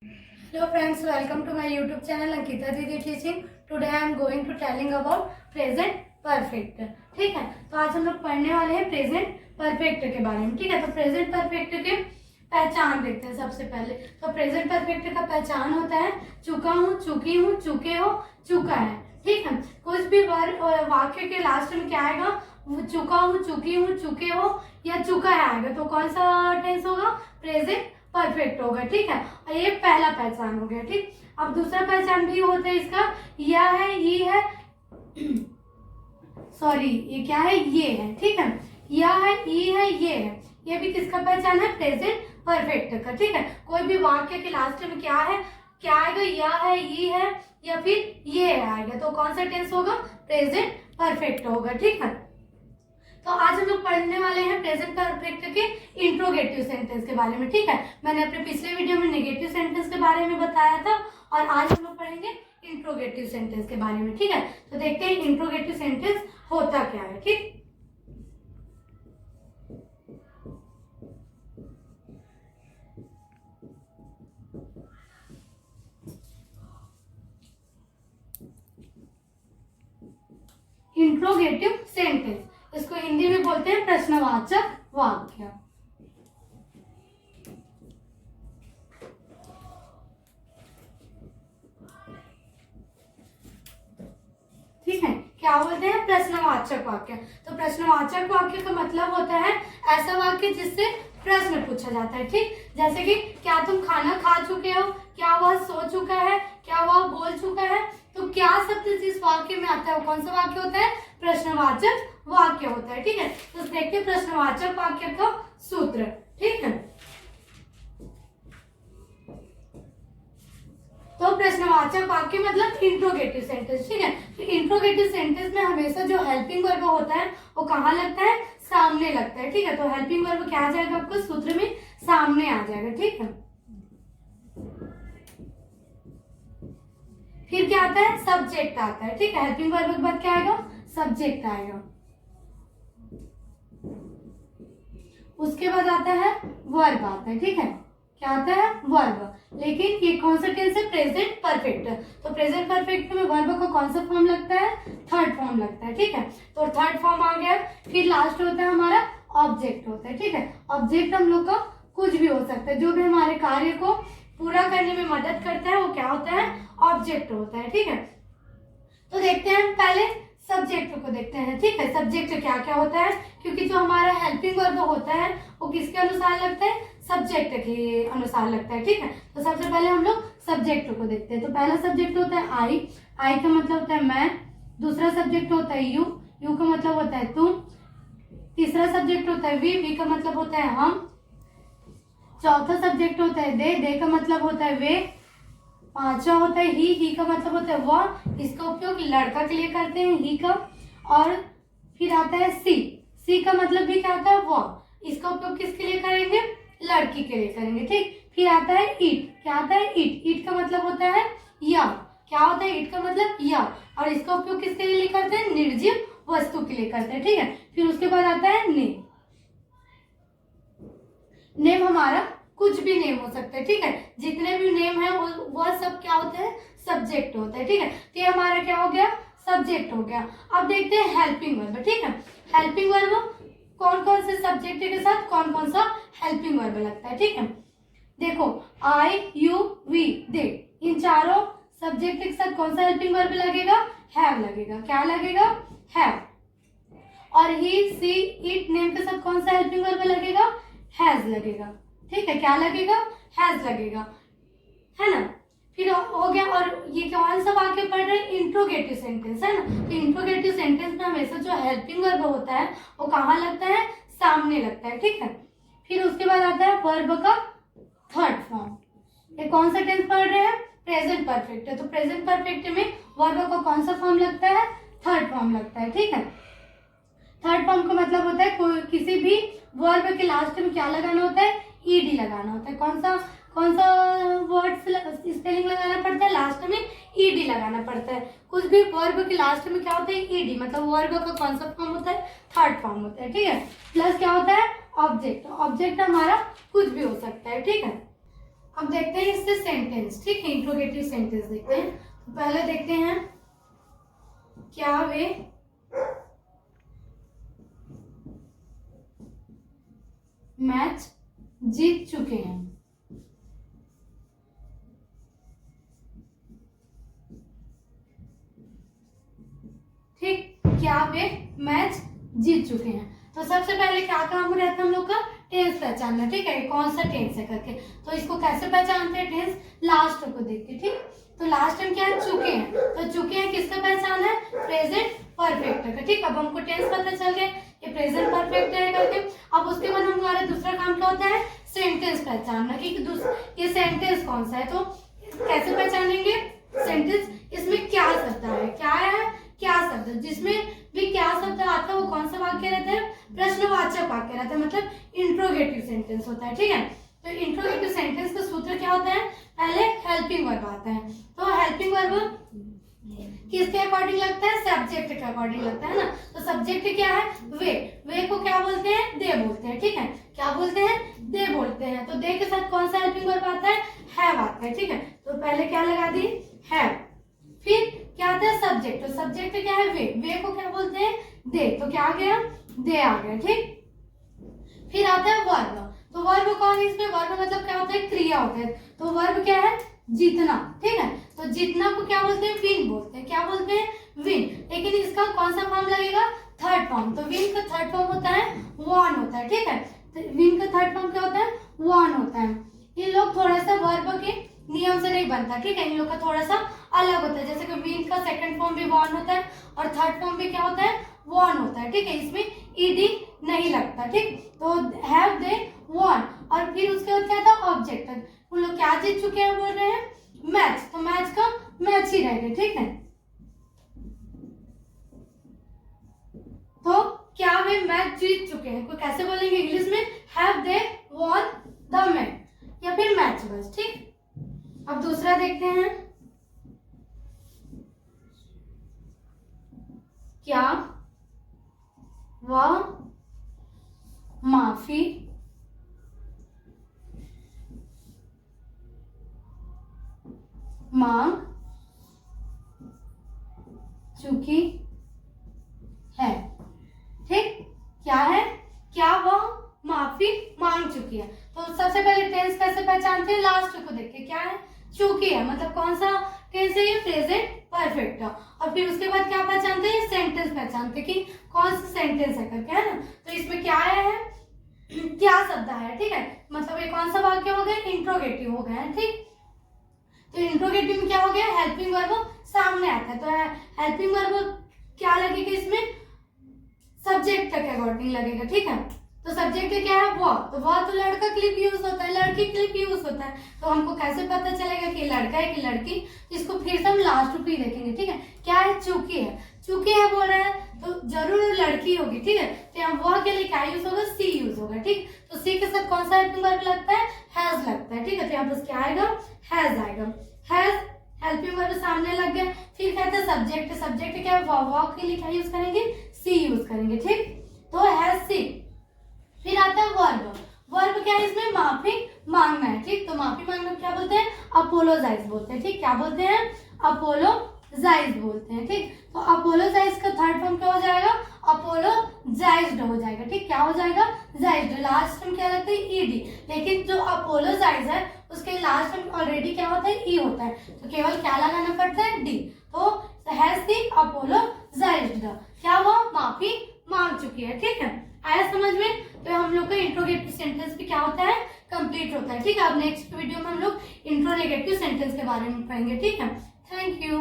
Hello friends, welcome to my YouTube channel Ankita Didi Teaching. Today I am going to telling about present perfect. ठीक है, तो आज हम लोग पढ़ने वाले हैं प्रेजेंट परफेक्ट के बारे में. ठीक है, तो प्रेजेंट परफेक्ट के पहचान देखते हैं. सबसे पहले तो प्रेजेंट परफेक्ट का पहचान होता है चुका हूँ, चुकी हूँ, चुके हो, चुका है. ठीक है, कुछ भी वाक्य के लास्ट में क्या आएगा, चुका हूँ, चुकी हूँ, चुके हो या चुका है आएगा, तो कौन सा टेंस होगा, प्रेजेंट परफेक्ट होगा. ठीक है, और ये पहला पहचान हो गया. ठीक, अब दूसरा पहचान भी होता है इसका, या है, ये है, सॉरी ये क्या है, ये है. ठीक है, या है, ये है, ये है, ये भी किसका पहचान है, प्रेजेंट परफेक्ट का. ठीक है, कोई भी वाक्य के लास्ट में क्या है, क्या आएगा, या है, ये है या फिर ये आएगा, तो कौन सा टेंस होगा, प्रेजेंट परफेक्ट होगा. ठीक है, तो आज हम लोग पढ़ने वाले हैं प्रेजेंट परफेक्ट के इंट्रोगेटिव सेंटेंस के बारे में. ठीक है, मैंने अपने पिछले वीडियो में नेगेटिव सेंटेंस के बारे में बताया था और आज हम लोग पढ़ेंगे इंट्रोगेटिव सेंटेंस के बारे में. ठीक है, तो देखते हैं इंट्रोगेटिव सेंटेंस होता क्या है. ठीक, इंट्रोगेटिव सेंटेंस, इसको हिंदी में बोलते हैं प्रश्नवाचक वाक्य. ठीक है, क्या बोलते हैं, प्रश्नवाचक वाक्य. तो प्रश्नवाचक वाक्य का मतलब होता है ऐसा वाक्य जिससे प्रश्न पूछा जाता है. ठीक, जैसे कि क्या तुम खाना खा चुके हो, क्या वह सो चुका है, क्या वह बोल चुका है. तो क्या शब्द जिस वाक्य में आता है वो कौन सा वाक्य होता है, प्रश्नवाचक वाक्य होता है. ठीक है, तो देखते हैं प्रश्नवाचक वाक्य का सूत्र. ठीक है, तो प्रश्नवाचक वाक्य मतलब इंट्रोगेटिव सेंटेंस. ठीक है, तो इंट्रोगेटिव सेंटेंस में हमेशा जो हेल्पिंग वर्ब होता है वो कहाँ लगता है, सामने लगता है. ठीक है, तो हेल्पिंग वर्ब क्या आ जाएगा, आपको सूत्र में सामने आ जाएगा. ठीक है, फिर क्या आता है, सब्जेक्ट आता है. ठीक है, हेल्पिंग वर्ब के बाद क्या आएगा, सब्जेक्ट आएगा. उसके बाद आता है वर्ब आता है. ठीक है, क्या आता है, वर्ब. लेकिन ये कौन सा टेंस है, प्रेजेंट परफेक्ट. तो प्रेजेंट परफेक्ट में वर्ब का कौन सा फॉर्म लगता है, थर्ड फॉर्म लगता है. ठीक है, तो थर्ड फॉर्म आ गया. फिर लास्ट होता है हमारा ऑब्जेक्ट होता है. ठीक है, ऑब्जेक्ट हम लोग का कुछ भी हो सकता है, जो भी हमारे कार्य को पूरा करने में मदद करता है वो क्या होता है, ऑब्जेक्ट होता है. ठीक है, तो देखते हैं पहले सब्जेक्ट को देखते हैं. ठीक है, सब्जेक्ट क्या क्या होता है, क्योंकि जो हमारा हेल्पिंग वर्ब होता है वो किसके अनुसार लगता है, सब्जेक्ट के अनुसार लगता है. ठीक है, तो सबसे पहले हम लोग सब्जेक्ट को देखते हैं. तो पहला सब्जेक्ट होता है आई, आई का मतलब होता है मैं. दूसरा सब्जेक्ट होता है यू, यू का मतलब होता है तुम. तीसरा सब्जेक्ट होता है वी, वी का मतलब होता है हम. चौथा सब्जेक्ट होता है दे का मतलब होता है वे. पांचवा होता है ही का मतलब होता है वह. इसका उपयोग लड़का के लिए करते हैं, ही का. और फिर आता है सी का मतलब भी क्या होता है, वह. इसका उपयोग किसके लिए करेंगे, लड़की के लिए करेंगे. ठीक, फिर आता है इट, क्या आता है, इट का मतलब होता है या. क्या होता है, इट का मतलब या, और इसका उपयोग किसके लिए करते हैं, निर्जीव वस्तु के लिए करते हैं. ठीक है, फिर उसके बाद आता है नेम. नेम हमारा कुछ भी नेम हो सकता है. ठीक है, जितने भी नेम है वो सब क्या होते हैं, सब्जेक्ट होता है. ठीक है, तो ये हमारा क्या हो गया, सब्जेक्ट हो गया. अब देखते हैं हेल्पिंग वर्ब. ठीक है, हेल्पिंग वर्ब कौन कौन से सब्जेक्ट के साथ कौन कौन सा हेल्पिंग वर्ब लगता है. ठीक है, देखो आई, यू, वी, दे, इन चारों सब्जेक्ट के साथ कौन सा हेल्पिंग वर्ब लगेगा, हैव लगेगा. क्या लगेगा, हैव. और ही, सी, इट, नेम के साथ कौन सा हेल्पिंग वर्ब लगेगा, हैज लगेगा. ठीक है, क्या लगेगा, हैज लगेगा, है ना. फिर हो गया. और ये कौन सा वाक्य पढ़ रहे हैं, इंट्रोगेटिव सेंटेंस, है ना. तो इंट्रोगेटिव सेंटेंस में हमेशा जो हेल्पिंग वर्ब होता है वो कहाँ लगता है, सामने लगता है. ठीक है, फिर उसके बाद आता है वर्ब का थर्ड फॉर्म. ये कौन सा टेंस पढ़ रहे हैं, प्रेजेंट परफेक्ट है. तो प्रेजेंट परफेक्ट में वर्ब का कौन सा फॉर्म लगता है, थर्ड फॉर्म लगता है. ठीक है, थर्ड फॉर्म का मतलब होता है कोई किसी भी वर्ब के लास्ट में क्या लगाना होता है, ईडी लगाना होता है. कौन सा वर्ड स्पेलिंग लगाना पड़ता है, लास्ट में ईडी लगाना पड़ता है. कुछ भी वर्ब के लास्ट में क्या होता है, ईडी, मतलब वर्ब का कौन सा फॉर्म होता है, थर्ड फॉर्म होता है. ठीक है, प्लस क्या होता है, ऑब्जेक्ट. ऑब्जेक्ट हमारा कुछ भी हो सकता है. ठीक है, अब देखते हैं इससे सेंटेंस, ठीक है, इंट्रोगेटिव सेंटेंस देखते हैं। तो पहले देखते हैं, क्या वे मैच जीत चुके हैं? ठीक, क्या वे मैच जीत चुके हैं। तो सबसे पहले क्या काम रहता है हम लोग का, टेंस पहचानना, ठीक है, कौन सा टेंस है करके। तो इसको कैसे पहचानते हैं, टेंस लास्ट को देख के, ठीक। तो लास्ट टाइम क्या है, चुके हैं, तो चुके हैं किसका पहचान है, प्रेजेंट परफेक्ट का, ठीक। अब हमको टेंस पता चल गया ये प्रेजेंट परफेक्ट है करके। अब उसके बाद हमारा दूसरा काम क्या होता है, सेंटेंस पहचानना कि ये सेंटेंस कौन सा है। तो कैसे पहचानेंगे सेंटेंस, इसमें क्या शब्द है, क्या है, क्या शब्द, जिसमें भी क्या शब्द आता है वो कौन सा वाक्य रहता है, प्रश्नवाचक वाक्य रहता है, मतलब इंट्रोगेटिव सेंटेंस होता है, ठीक है। तो इंट्रोगेटिव सेंटेंस का सूत्र क्या होता है, पहले हेल्पिंग वर्ब आता है। तो हेल्पिंग वर्ब किसके अकॉर्डिंग लगता है, सब्जेक्ट के अकॉर्डिंग लगता है ना। तो सब्जेक्ट क्या है, वे को क्या बोलते हैं, दे बोलते हैं, ठीक है, क्या बोलते हैं, दे बोलते हैं। तो दे के साथ कौन सा हेल्पिंग वर्ब आता है, हैव आता है, ठीक है। तो पहले क्या लगा दी, हैव। फिर क्या आता है, सब्जेक्ट। तो सब्जेक्ट क्या है, वे को क्या बोलते हैं, दे। तो क्या आ गया, दे आ गया, ठीक। फिर आता है वर्ब। तो वर्ब कौन है इसमें, वर्ब मतलब क्या होता है, क्रिया होता है। तो वर्ब क्या है, जीतना, ठीक है। तो जीतना को क्या बोलते हैं, विन बोलते हैं, क्या बोलते हैं, विन। लेकिन इसका कौन सा फॉर्म लगेगा, थर्ड फॉर्म। तो विन का थर्ड फॉर्म होता है वॉन होता है, ठीक है। तो विन का थर्ड फॉर्म क्या होता है, वॉन होता है। ये लोग थोड़ा सा वर्ब के नियम से नहीं बनता, ठीक है, इन लोग का थोड़ा सा अलग होता है। जैसे कि विन का सेकंड फॉर्म भी वॉन होता है और थर्ड फॉर्म भी क्या होता है, वॉन होता है, ठीक है। इसमें ईडी नहीं लगता, ठीक। तो हैव दे वॉन, और फिर उसके बाद क्या था, ऑब्जेक्ट। उन लोग क्या जीत चुके हैं बोल रहे हैं, मैच। तो मैच का मैच ही रहेगा, ठीक है। तो क्या वे मैच जीत चुके हैं को कैसे बोलेंगे इंग्लिश में, have they won the match, या फिर मैच बस, ठीक। अब दूसरा देखते हैं, क्या वह माफी मांग चुकी है, ठीक। क्या है, क्या वह माफी मांग चुकी है। तो सबसे पहले टेंस कैसे पहचानते हैं, लास्ट को देख के, क्या है, चुकी है, मतलब कौन सा टेंस है ये, प्रेजेंट परफेक्ट। और फिर उसके बाद क्या पहचानते हैं, सेंटेंस पहचानते कि कौन सा सेंटेंस है करके, है ना। तो इसमें क्या आया है, क्या शब्द है, ठीक है, मतलब ये कौन सा वाक्य हो गया, इंट्रोगेटिव हो गया है, ठीक। तो इंट्रोगेटिव में क्या हो गया, हेल्पिंग वर्ब सामने आता है। तो हेल्पिंग वर्ब क्या लगेगा इसमें, सब्जेक्ट के अकॉर्डिंग लगेगा, ठीक है। तो सब्जेक्ट क्या है, वह। तो वह तो लड़का के लिए भी यूज होता है, लड़की के लिए भी यूज होता है। तो हमको कैसे पता चलेगा कि लड़का है कि लड़की, इसको फिर से हम लास्ट पे देखेंगे, ठीक है। क्या है, चूकी है, चूकी है बोल रहे हैं तो जरूर लड़की होगी, ठीक है। तो यहाँ वह के लिए क्या यूज होगा, सी यूज होगा, ठीक। तो सी के साथ कौन सा हेल्पिंग वर्ब लगता है, हैज लगता है, ठीक है। तो यहाँ पर क्या आएगा, हैज आएगा, हैज हेल्पिंग वर्ब सामने लग गया। फिर कहते हैं सब्जेक्ट, सब्जेक्ट क्या है, वह के लिए क्या यूज करेंगे, सी यूज करेंगे, ठीक। तो हैज सी। फिर आता है वर्ब। वर्ब क्या है, इसमें माफी मांगना है, ठीक। तो माफी मांगना क्या बोलते हैं, अपोलोजाइज बोलते हैं, ठीक। क्या बोलते हैं, अपोलोजाइज बोलते हैं, ठीक। तो अपोलोजाइज का थर्ड फॉर्म क्या हो जाएगा, अपोलोजाइज्ड हो जाएगा, ठीक। क्या हो जाएगा, जाइज्ड। लास्ट में क्या लगता है, ईडी। लेकिन जो अपोलोजाइज है उसके लास्ट में ऑलरेडी क्या होता है, ई होता है। तो केवल क्या लगाना पड़ता है, डी। तो हैज दी अपोलोजाइज्ड, क्या हुआ, माफी मांग चुकी है, ठीक है। आया समझ में। तो हम लोग का इंट्रोगेटिव सेंटेंस भी क्या होता है, कंप्लीट होता है, ठीक है। अब नेक्स्ट वीडियो में हम लोग इंट्रोगेटिव सेंटेंस के बारे में पढ़ेंगे, ठीक है। Thank you.